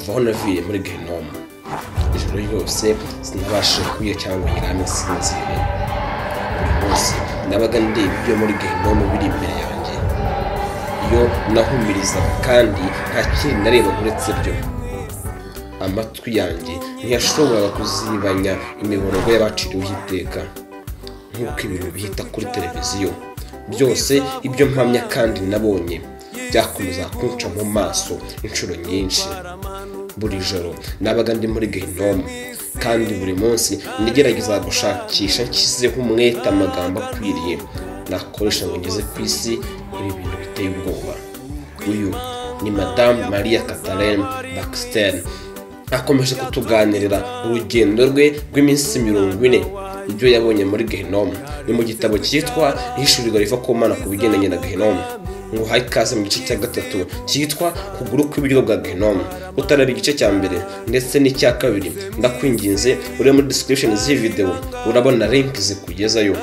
kuva aho naviye muri Gehinomu. Ijoro ryose sinabashije kurya cyangwa nyiramye nsinzire. Buri munsi nabaga ndeba ibyo muri Gehinomu biri imbere yanjye. Iyo nahumiriza kandi nta kindi nareba uretse byo. Amatwi yanjye ntiyashoboraga kuzibanya imiborogo y'abaciriweho iteka nk'uko ibintu bihita kuri televiziyo. Byose ibyo mpamya kandi nabonye byakomeza kunca mu maso inshuro nyinshi. Buri joro nabaga ndi muri Gehinomu, kandi buri munsi nigerageza gushakisha nshyizeho umwete amagambo akwiriye nakoresha ngo ngeze ku isi ibi bintu biteye ubwoba. Uyu ni Madamu Maria Kathleen Baxter. Akomeje kutuganirira urugendo rwe rw'iminsi 40 ibyo yabonye muri Gehinomu. Ni mu gitabo cyitwa Ihishurirwa riva ku Mana ku bigendanye na Gehinomu. Ngo hayi ikaze mu gice cya 3 cyitwa Kuguru kw'ibiryo bwa Gehinomu. Utarari igice cya mbere ndetse n'icya kabiri, ndakwinginze uri muri description z'iyi video urabona link zikugezayo.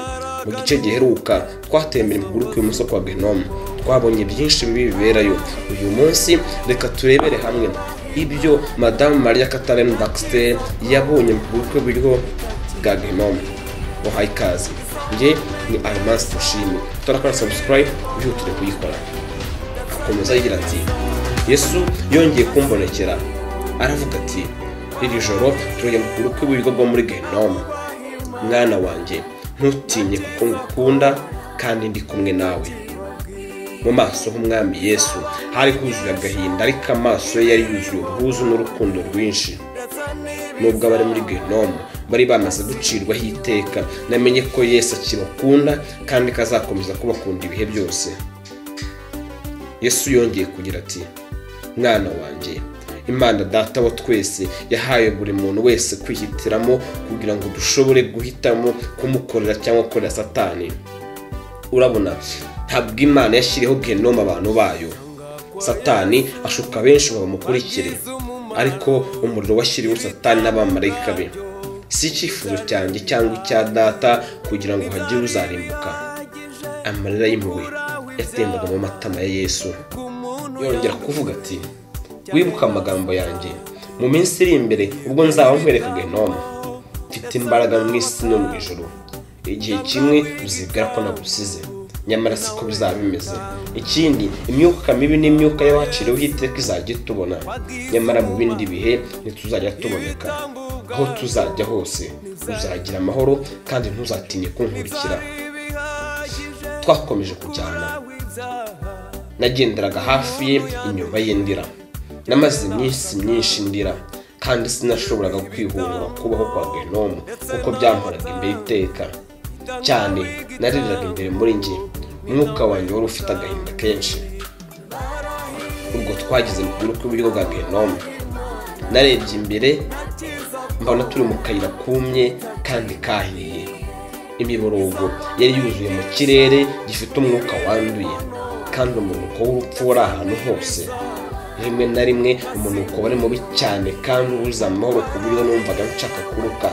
Mu gice giheruka twatembera mu kuguru kw'ibumoso kwa Gehinomu, twabonye byinshi bibi biberayo. Uyu munsi reka turebere hamwe ibyo Madamu Maria Kathleen Baxter yabonye mu kuguru kw'ibiryo bwa Gehinomu. Ngo hayi ikaze. Nge ni Almas Tushime. Turakora subscribe byutire kuyikora. Akomeza agira ati, Yesu yongeye kumbonekera aravuga ati, iri joro tujya mu kuguru kw'ibiryo bwo muri Gehinomu. Mwana wanjye, ntutinye kuko ngukunda kandi ndi kumwe nawe. Mu maso h'umwami Yesu hari huzuye agahinda, ariko amaso ye yari yuzuye ubwuzu n'urukundo rwinshi. Nubwo abari muri Gehinomu bari bamaze gucirwaho iteka, namenye ko Yesu akibakunda kandi kazakomeza kubakunda ibihe byose. Yesu yongeye kugira ati, mwana wanjye, Imana Data wa twese yahaye buri muntu wese kwihitiramo kugira ngo dushobore guhitamo kumukorera cyangwa gukorera Satani. Urabona, ntabwo Imana yashyiriyeho Gehinomu abantu bayo. Satani ashuka benshi bamukurikire, ariko umuriro washyiriweho Satani n'abamarayika be. Si icyifuzo cyanjye cyangwa icya Data kugira ngo hagire uzarimbuka. Amarira y'impuhwe yatembaga mu matama ya Yesu. Yongera kuvuga ati, wibuka amagambo yanjye mu minsi iri imbere ubwo nzaba nkwereka Gehinomu. Mfite imbaraga mu isi no mu ijuru. Igihe kimwe uzibwira ko nagusize, nyamara siko bizaba bimeze. Ikindi, imyuka mibi n'imyuka y'abaciriweho iteka izajya tubona, nyamara mu bindi bihe ntituzajya tuboneka. Aho tuzajya hose uzagira amahoro kandi ntuzatinye kunkurikira. Twakomeje kujyana. Nagenderaga hafi ye, inyuma ye ndira. Namaze iminsi myinshi ndira, kandi sinashoboraga kwihungura kubaho kwa Gehinomu kuko byamparaga imbere iteka cyane. Naririraga imbere muri njye, umwuka wanjye wari ufite agahinda kenshi. Ubwo twageze mu kuguru kw'ibiryo bwa Gehinomu, narebye imbere mbona turi mu kayira kumye kandi kahiye. Imiborogo yari yuzuye mu kirere gifite umwuka wanduye, kandi umunuko w'urupfu wari ahantu hose. Rimwe na rimwe umunuko wari mubi cyane kandi ubuza amahoro ku buryo numvaga nshaka kuruka.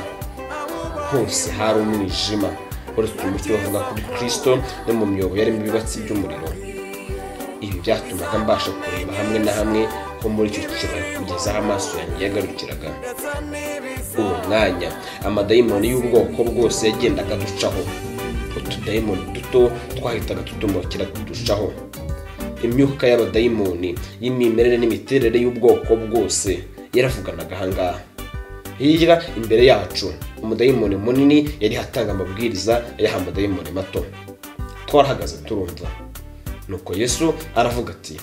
Hose hari umwijima, uretse umucyo bavuga kuri Kristo no mu myobo yarimo ibibatsi by'umuriro. Ibi byatumaga mbasha kureba hamwe na hamwe ko muri icyo kibaya kugeza aho amaso yanjye yagarukiraga. Uwo mwanya amadayimoni y'ubwoko bwose yagendaga ducaho. Utudayimoni duto twahitaga tutumokera kuducaho. Imyuka y'abadayimoni y'imimerere n'imiterere y'ubwoko bwose yaravuganaga ahangaha. Hirya imbere yacu umudayimoni munini yari hatanga amabwiriza y'aha amadayimoni mato. Twarahagaze turumva. Nuko Yesu aravuga ati,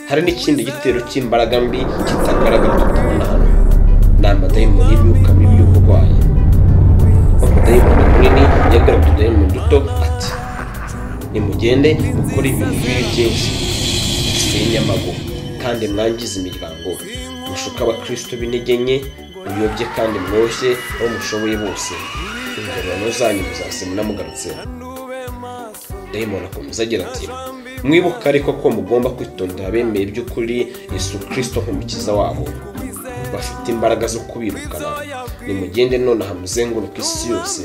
hari n'ikindi gitero cy'imbaraga mbi kitagaragara tutabona hano. Ni amadayimoni y'imyuka mibi y'uburwayi. Umudayimoni munini yabwira utudayimoni duto ati, nimugende mukore ibintu bibi byinshi, musenye amago kandi mwangize imiryango, mushuka abakristo b'intege nke, muyobye kandi mwoshye aho mushoboye bose. Ingororano zanyu muzazibona mugarutse. Dayimoni akomeza agira ati, mwibuka ariko ko mugomba kwitondera abemeye by'ukuri Yesu Kristo nk'umukiza wabo. Bafite imbaraga zo kubirukana. Nimugende nonaha muzenguruka isi yose.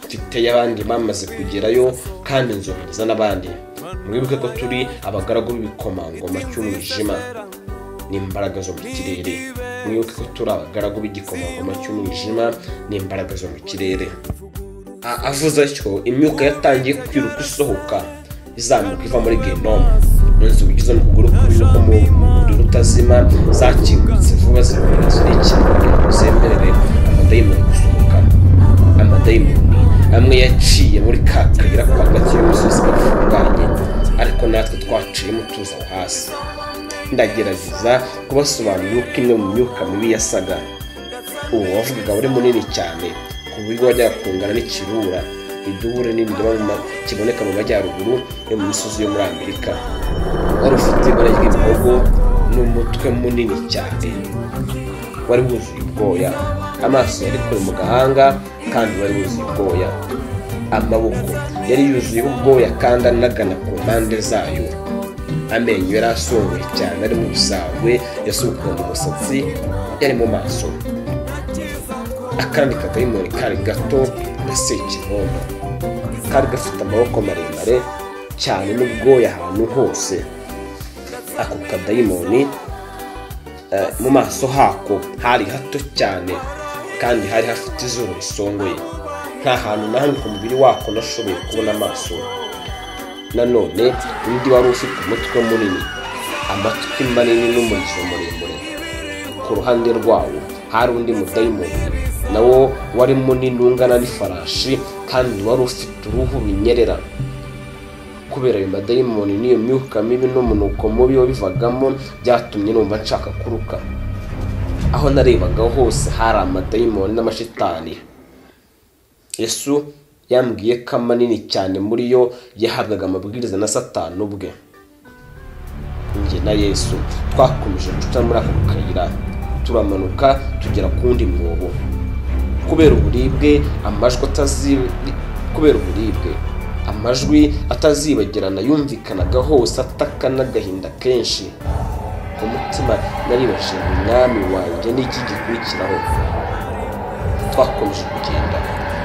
Mfite abandi bamaze kugerayo kandi nzohereza n'abandi. Mwibuke ko turi abagaragu b'ibikomangoma cy'umwijima n'imbaraga zo mu kirere. mwibuke ko turi abagaragu b'igikomangoma cy'umwijima n'imbaraga zo mu kirere. Avuze atyo imyuka yatangiye kwiruka isohoka izamuka iva muri Gehinomu. Inzugi zo mu kuguru no mu muriro utazima zakingutse vuba zibonera zirekera zemerere amadayimoni gusohoka. Amadayimoni amwe yaciye muri ka kayira ko hagati y'umusozi gafunganye, ariko natwe twaciyemo tuza aho hasi. Ndagerageza kubasobanurira uko imwe mu myuka mibi yasaga. Uwo wavugaga wari munini cyane ku buryo wajyaga kungana n'ikirura, idubu rinini kiboneka mu majyaruguru yo mu misozi yo muri Amerika. Wari ufite ibara ry'ibihogo n'umutwe munini cyane, wari wuzuye ubwoya. Amaso yari kure mu gahanga kandi wari wuzuye ubwoya. Amaboko yari yuzuye ubwoya kandi anagana ku mpande zayo. Amenyo yari asongoye cyane ari mu busagwe yasukuye mu musatsi yari mu maso. Akandi kadayimoni kari gato na sekibondo, kari gafite amaboko maremare cyane n'ubwoya ahantu hose. Ako kadayimoni mu maso hako hari hato cyane kandi hari hafite izuru risongoye. Nta hantu na hamwe ku mubiri wako nashoboye kubona amaso. Nanone undi wari ufite umutwe munini, amatwi manini n'umurizo muremure. Ku ruhande rwawo hari undi mudayimoni, nawo wari munini ungana n'ifarashi kandi wari ufite uruhu runyerera. Kubera ayo madayimoni n'iyo myuka mibi n'umunuko mubi wabivagamo byatumye numva nshaka kuruka. Aho narebaga hose hari amadayimoni n'amashitani. Yesu yambwiye ko manini cyane muri yo yahabwaga amabwiriza na Satani ubwe. Njye na Yesu twakomeje guca muri ako kayira, turamanuka tugera ku wundi mwobo. Kubera uburibwe amajwi atazibagirana yumvikanaga hose ataka n'agahinda kenshi. Umutima naribajije umwami wanjye n'iki gikurikiraho. Twakomeje kugenda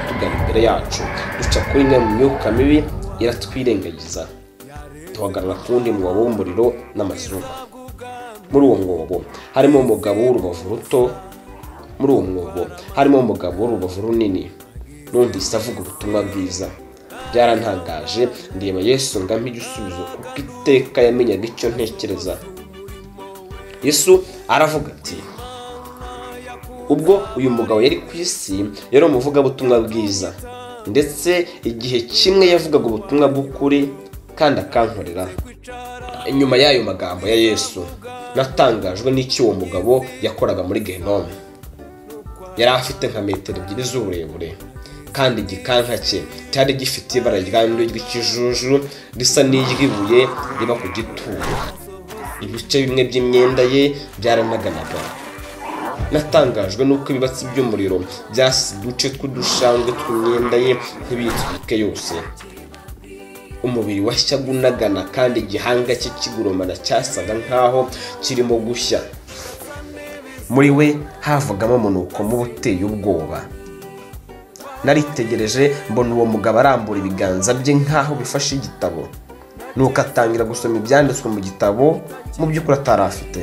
tugana imbere yacu, duca kuri imwe mu myuka mibi iratwirengagiza. Tuhagarara ku wundi mwobo w'umuriro n'amazuba. Muri uwo mwobo harimo umugabo w'urubavu ruto. Muri uwo mwobo harimo umugabo w'urubavu runini. Numvise avuga ubutumwa bwiza. Byarantangaje, ndeba Yesu ngampa igisubizo kuko iteka yamenyaga icyo ntekereza. Yesu aravuga ati, ubwo uyu mugabo yari ku isi yari umuvugabutumwa bwiza, ndetse igihe kimwe yavugaga ubutumwa bw'ukuri kandi akankorera. Inyuma y'ayo magambo ya Yesu natangajwe n'icyo uwo mugabo yakoraga muri Gehinomu. Yari afite nka metero 2 z'uburebure kandi igikanka cye cyari gifite ibara ry'ikijuju risa n'iry'ibuye riba ku gituro. Ibice bimwe by'imyenda ye byaranaganaga. Natangajwe n'uko ibibatsi by'umuriro byasize uduce tw'udushangwe tw'imyenda ye ntibitwike yose. Umubiri washyaga unagana kandi igihanga cye kigurumana cyasaga nkaho kirimo gushya. Muri we havugamo umunuko mubi uteye ubwoba. Naritegereje mbona uwo mugabo arambura ibiganza bye nkaho bifashe igitabo, nuko atangira gusoma ibyanditswe mu gitabo mu by'ukuri atari afite.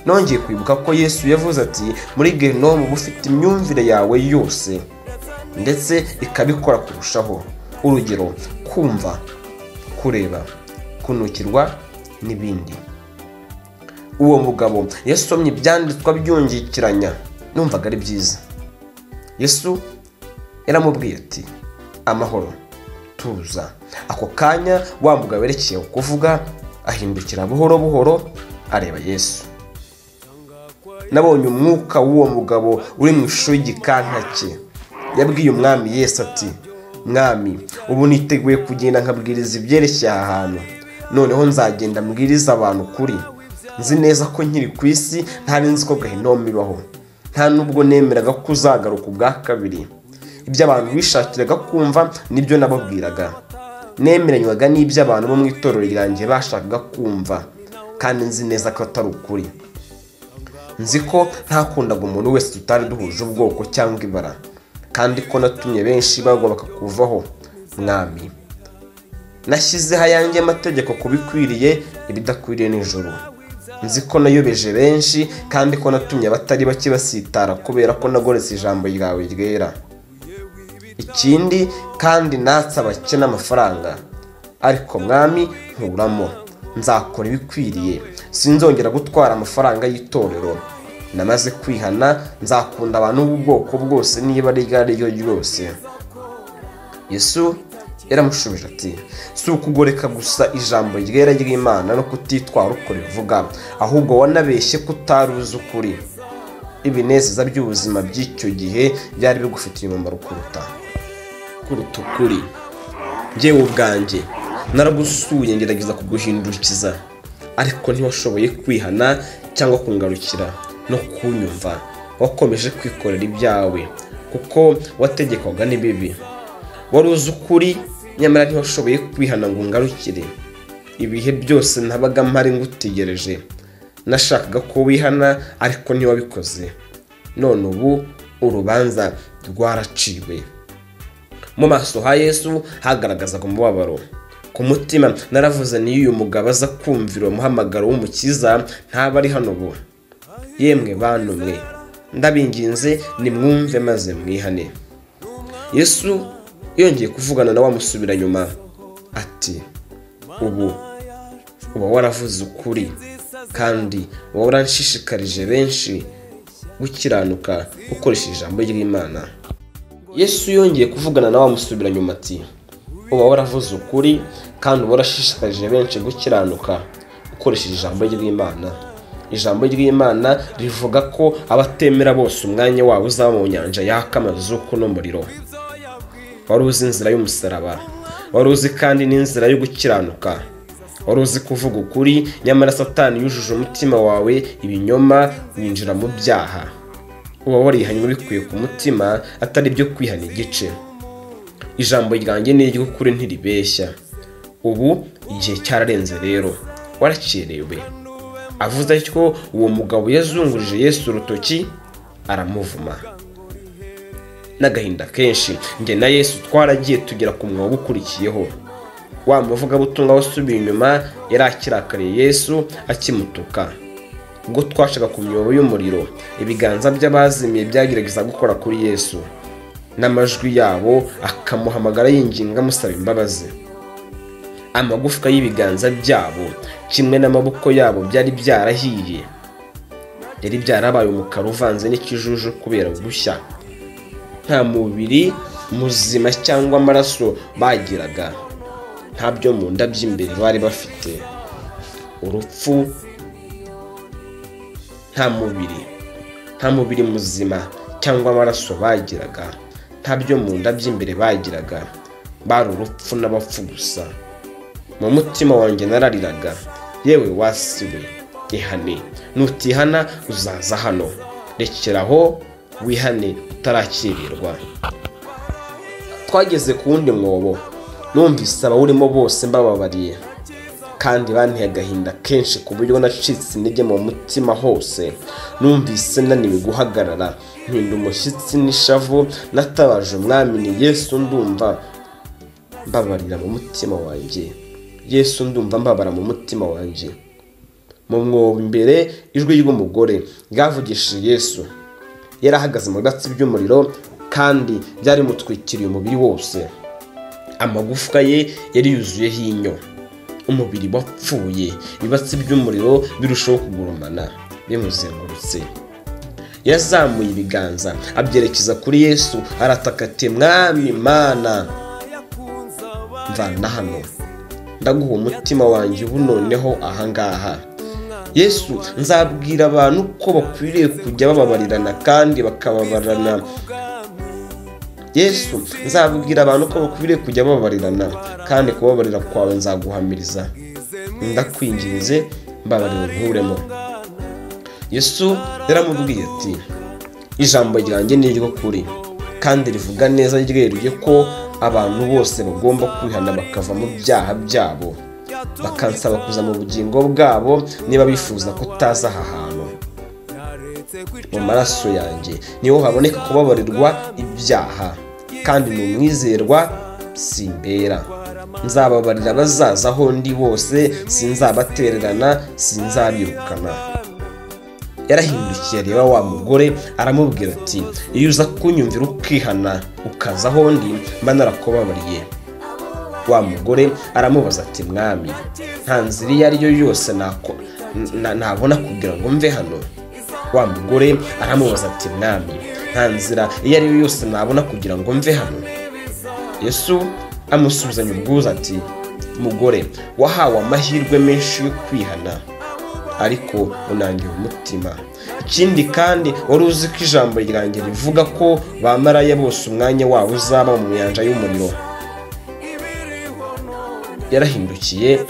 Nongeye kwibuka ko Yesu yavuze ati, muri Gehinomu uba ufite imyumvire yawe yose ndetse ikabikora kurushaho. Urugero, kumva, kureba, kunukirwa n'ibindi. Uwo mugabo yasomye ibyanditswe byungikiranya, numvaga ari byiza. Yesu yaramubwiye ati, amahoro, tuza. Ako kanya wa mugabo yerekeye kuvuga ahindukira buhoro buhoro areba Yesu. Nabonye umwuka w'uwo mugabo uri mu ishusho y'igikanka cye. Yabwiye umwami Yesu ati, mwami, ubu niteguye kugenda nkabwiriza ibyerekeye aha hantu. Noneho nzagenda mbwiriza abantu kuri. Nzi neza ko nkiri ku isi ntari nzi ko Gehinomu ibaho. Nta nubwo nemeraga ko uzagaruka ubwa kabiri. Ibyo abantu bishakiraga kumva nibyo nababwiraga. Nemeranywaga n'ibyo abantu bo mu itorero ryanjye bashakaga kumva, kandi nzi neza ko atari ukuri. Nzi ko ntakundaga umuntu wese tutari duhuje ubwoko cyangwa ibara, kandi ko natumye benshi bagwa bakakuvaho. Mwami, nashyizeho ayanjye amategeko kubikwiriye ibidakwiriye nijoro. nzi ko nayobeje benshi kandi ko natumye abatari bake basitara kubera ko nagoretse ijambo ryawe ryera. Ikindi kandi natse abakene amafaranga, ariko mwami nkuramo, nzakora ibikwiriye, sinzongera gutwara amafaranga y'itorero. Namaze kwihana, nzakunda abantu b'ubwoko bwose niba ari ryo ryose. Yesu yaramushubije ati, si ukugoreka gusa ijambo ryera ry'Imana no kutitwara uko rivuga, ahubwo wanabeshye ko utari uzi ukuri. Ibinezeza by'ubuzima by'icyo gihe byari bigufitiye umumaro kuruta ukuri. Njyewe ubwanjye naragusuye ngerageza kuguhindurikiza, ariko ntiwashoboye kwihana cyangwa kungarukira no kunyumva. Wakomeje kwikorera ibyawe kuko wategekwaga n'ibibi. Wari uzi ukuri nyamara ntiwashoboye kwihana ngo ungarukire. Ibihe byose nabaga mpari ngutegereje, nashakaga ko wihana ariko ntiwabikoze. None ubu urubanza rwaraciwe. Mu maso ha Yesu hagaragazaga umubabaro. Ku mutima naravuze niyo uyu mugabo aza kumvira umuhamagaro w'umukiza ntaba ari hano ubu. Yemwe bantu mwe, ndabinginze nimwumve maze mwihane. Yesu yongeye kuvugana nawe amusubira nyuma ati, ubu uba waravuze ukuri kandi uba waranshishikarije benshi gukiranuka ukoresheje ijambo ry'Imana. Yesu yongeye kuvugana nawe amusubira nyuma ati, uba waravuze ukuri kandi uba warashishikarije benshi gukiranuka ukoresheje ijambo ry'Imana. Ijambo ry'Imana rivuga ko abatemera bose umwanya wabo uzaba mu nyanja yaka amazuku n'umuriro. Wari uzi inzira y'umusaraba, wari uzi kandi n'inzira yo gukiranuka. Wari uzi kuvuga ukuri, nyamara Satani yujuje umutima wawe ibinyoma, winjira mu byaha. Uba warihanye ubikuye ku mutima atari byo kwihana igice. Ijambo ryanjye ni iry'ukuri ntiribeshya. Ubu igihe cyararenze rero, warakerewe. Avuze atyo uwo mugabo yazungurije Yesu urutoki aramuvuma. N'agahinda kenshi njye na Yesu twaragiye tugera ku mwobo ukurikiyeho. Wa muvugabutumwa wasubiye inyuma yari akirakariye Yesu akimutuka. Ubwo twashaka ku myobo y'umuriro, ibiganza by'abazimiye byagerageza gukora kuri Yesu, n'amajwi yabo akamuhamagara yinginga amusaba imbabazi. Amagufwa y'ibiganza byabo kimwe n'amaboko yabo byari byarahiye, yari byarabaye umukara uvanze n'ikijuju kubera gushya. Nta mubiri muzima cyangwa amaraso bagiraga, nta byo mu nda by'imbere bari bafite. Urupfu, nta mubiri muzima cyangwa amaraso bagiraga, nta byo mu nda by'imbere bagiraga, bari urupfu n'abapfu gusa. Mu mutima wanjye narariraga, yewe wasiwe, ihane, nutihana uzaza hano. Rekeraho wihane utarakirirwa. Twageze ku wundi mwobo, numvise abawurimo bose mbababariye, kandi banteye agahinda kenshi ku buryo nacitse intege mu mutima hose. Numvise naniwe guhagarara, mpinda umushyitsi n'ishavu, natabaje umwami ni Yesu, ndumva mbabarira mu mutima wanjye. Yesu, ndumva mbabara mu mutima wanjye. Mu mwobo imbere ijwi ry'umugore ryavugishije Yesu. Yarahagaze mu byatsi by'umuriro kandi byari mutwikiriye umubiri wose. Amagufwa ye yari yuzuyeho inyo, umubiri wapfuye. Ibibatsi by'umuriro birushaho kugurumana bimuzengurutse. Yazamuye ibiganza abyerekeza kuri Yesu arataka ati, mwami Mana, mvana hano, ndaguha umutima wanjye ubu noneho ahangaha. Yesu, nzabwira abantu ko bakwiriye kujya bababarirana kandi bakababarana. Yesu, nzabwira abantu ko bakwiriye kujya bababarirana kandi kubabarira kwawe nzaguhamiriza. Ndakwinginze mbabarira nkuremo. Yesu yaramubwiye ati, ijambo ryanjye ni iry'ukuri kandi rivuga neza ryeruye ko abantu bose bagomba kwihana bakava mu byaha byabo, bakansaba kuza mu bugingo bwabo niba bifuza kutaza aha hantu. Mu maraso yanjye niho haboneka kubabarirwa ibyaha, kandi ni umwizerwa simbera, nzababarira abazaza aho ndi bose, sinzabatererana, sinzabirukana. Yarahindukiye areba wa mugore aramubwira ati, iyo uza kunyumvira ukihana ukaza aho ndi, mba narakubabariye. Wa mugore aramubaza ati, mwami, nta nzira iyo ari yo yose nabona kugira ngo mve hano? Wa mugore aramubaza ati, mwami, nta nzira iyo ari yo yose nabona kugira ngo mve hano? Yesu amusubizanya ubwuzu ati, mugore, wahawe amahirwe menshi yo kwihana, ariko unangiwe umutima. Ikindi kandi wari uzi ko ijambo ryanjye rivuga ko bamaraya bose umwanya wabo uzaba mu nyanja y'umuriro. Yarahindukiye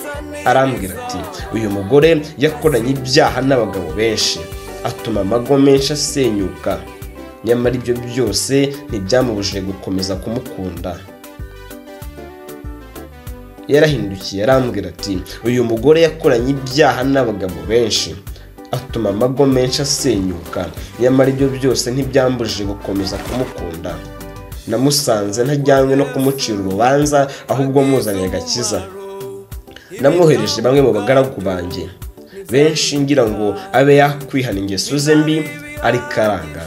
arambwira ati, uyu mugore yakoranye ibyaha n'abagabo benshi, atuma amago menshi asenyuka, nyamara ibyo byose ntibyamubujije gukomeza kumukunda. Yarahindukiye arambwira ati, uyu mugore yakoranye ibyaha n'abagabo benshi, atuma amago menshi asenyuka, nyamara ibyo byose ntibyambujije gukomeza kumukunda. Namusanze ntajyanywe no kumucira urubanza, ahubwo muzaniye agakiza. Namwohereje bamwe mu bagaragu banjye benshi ngira ngo abe yakwihana ingeso ze mbi, ariko aranga.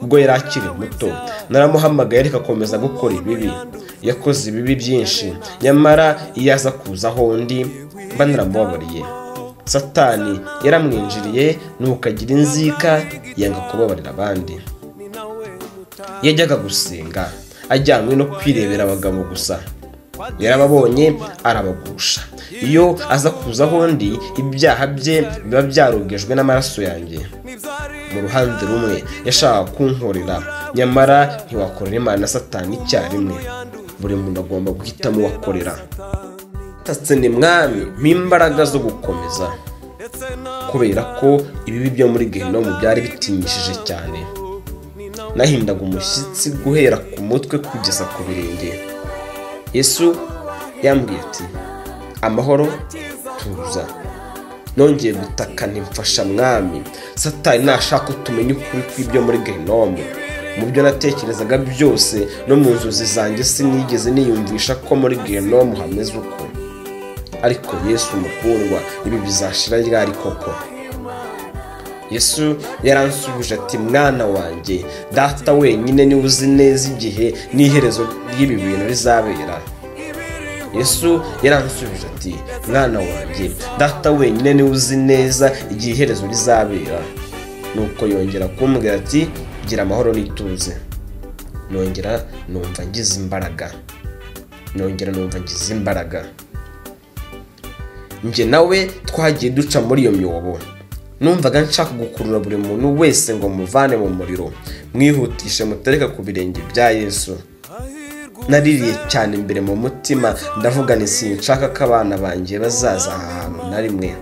Ubwo yari akiri muto naramuhamagaye ariko akomeza gukora ibibi. Yakoze ibibi byinshi, nyamara iyo aza kuza aho ndi mba naramubabariye. Satani yaramwinjiriye nuko agira inzika, yanga kubabarira abandi. Yajyaga gusenga ajyanywe no kwirebera abagabo gusa, yarababonye arabagusha. Iyo aza kuza aho ndi, ibyaha bye biba byarogejwe n'amaraso yanjye. Mu ruhande rumwe yashakaga kunkorera, nyamara ntiwakorera Imana na Satani icyarimwe. Buri muntu agomba guhitamo uwakorera. Tatse ni mwami mpimbaraga zo gukomeza, kubera ko ibibi byo muri Gehinomu byari bitinyishije cyane. Nahindaga umushyitsi guhera ku mutwe kugeza ku birenge. Yesu yambwiye ati, amahoro, tuza. Nongeye gutaka nti, mfasha mwami, Satani nashaka utumenye ukuri kw'ibyo muri Gehinomu. Mu byo natekerezaga byose no mu nzozi zanjye sinigeze niyumvisha ko muri Gehinomu hameze uko. Ariko Yesu mukundwa, ibi bizashira ryari koko? Yesu yaransubije ati, mwana wanjye, data wenyine niwe uzi neza igihe n'iherezo ry'ibi bintu rizabera. Yesu yaransubije ati, mwana wanjye, data wenyine niwe uzi neza igihe iherezo rizabera. Nuko yongera kumbwira ati, gira amahoro n'ituze. Nongera numva ngize imbaraga. Njye nawe twagiye duca muri iyo myobo. Numvaga nshaka gukurura buri muntu wese ngo muvane mu muriro, mwihutishe mutereka ku birenge bya Yesu. Naririye cyane imbere mu mutima, ndavuga nti sinshaka ko abana banjye bazaza ahantu na rimwe.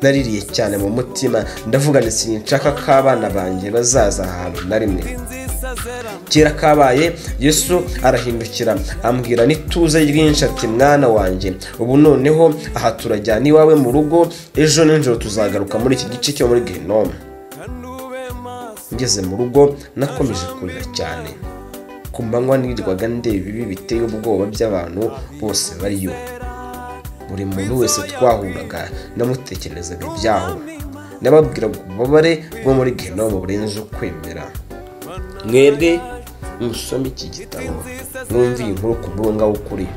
Naririye cyane mu mutima, ndavuga nti sinshaka ko abana banjye bazaza ahantu na rimwe. Kera kabaye, Yesu arahindukira ambwira n'ituze ryinshi ati, mwana wanjye, ubu noneho aha turajyana iwawe mu rugo, ejo n'ijoro tuzagaruka muri iki gice cyo muri Gehinomu. Ngeze mu rugo nakomeje kurira cyane. Ku manywa nirirwaga ndeba ibibi biteye ubwoba by'abantu bose bariyo. Buri muntu wese twahuraga namutekerezaga ibyaho. Nababwiraga ububabare bwo muri Gehinomu burenze ukwemera. Mwebwe musome iki gitabo, mwumve iyi nkuru ku murongo w'ukuri.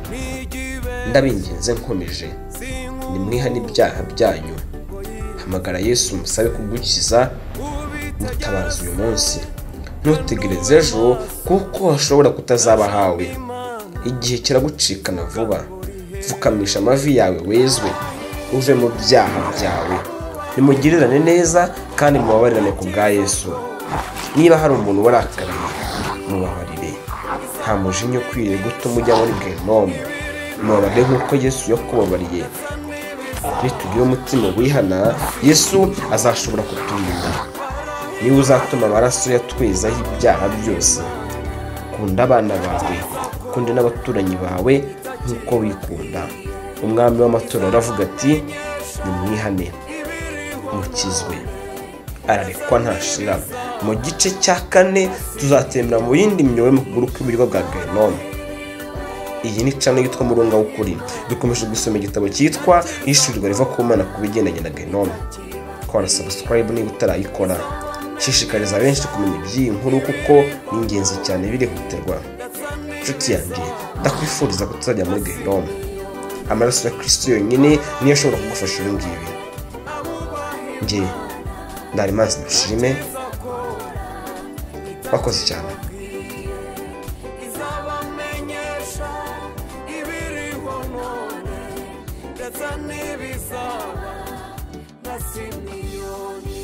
Ndabinginze nkomeje, nimwihane ibyaha byanyu. Hamagara Yesu musabe kugukiza, mutabaza uyu munsi. Ntutegereze ejo, kuko hashobora kutazaba hawe. Igihe kiragucikana vuba. Pfukamisha amavi yawe wezwe, uve mu byaha byawe. Nimugirirane neza kandi mubabarirane ku bwa Yesu. Niba hari umuntu warakariye, mubabarire. Nta mujinya ukwiriye gutuma ujya muri Gehinomu. Mubabarire nk'uko Yesu yakubabariye. Nitugira umutima wihana, Yesu azashobora kuturinda. Niwe uzatuma amaraso yatwezaho ibyaha byose. Kunda abana bawe, kunde n'abaturanyi bawe nk'uko wikunda. Umwami w'amatora aravuga ati, nimwihane mukizwe. Ararekwa ntashira. Mu gice cya 4 tuzatembera mu yindi myobo mu kuguru kw'iburyo bwa Gehinomu. iyi ni channel yitwa Murunga w'ukuri. Dukomeje gusoma igitabo cyitwa Ishurirwa riva ku Mana ku bigendanye na Genome. Kora subscribe niba utarayikora. Shishikariza benshi kumenya iby'iyi nkuru kuko ni ingenzi cyane birihutirwa. Nshuti yanjye, ndakwifuriza kutazajya muri Genome. Amaraso ya Kristo yonyine niyo ashobora kugufasha ibi ngibi. Njye Ndarimanzi Dushime, wakoze cyane. That's a nibisaba, that's in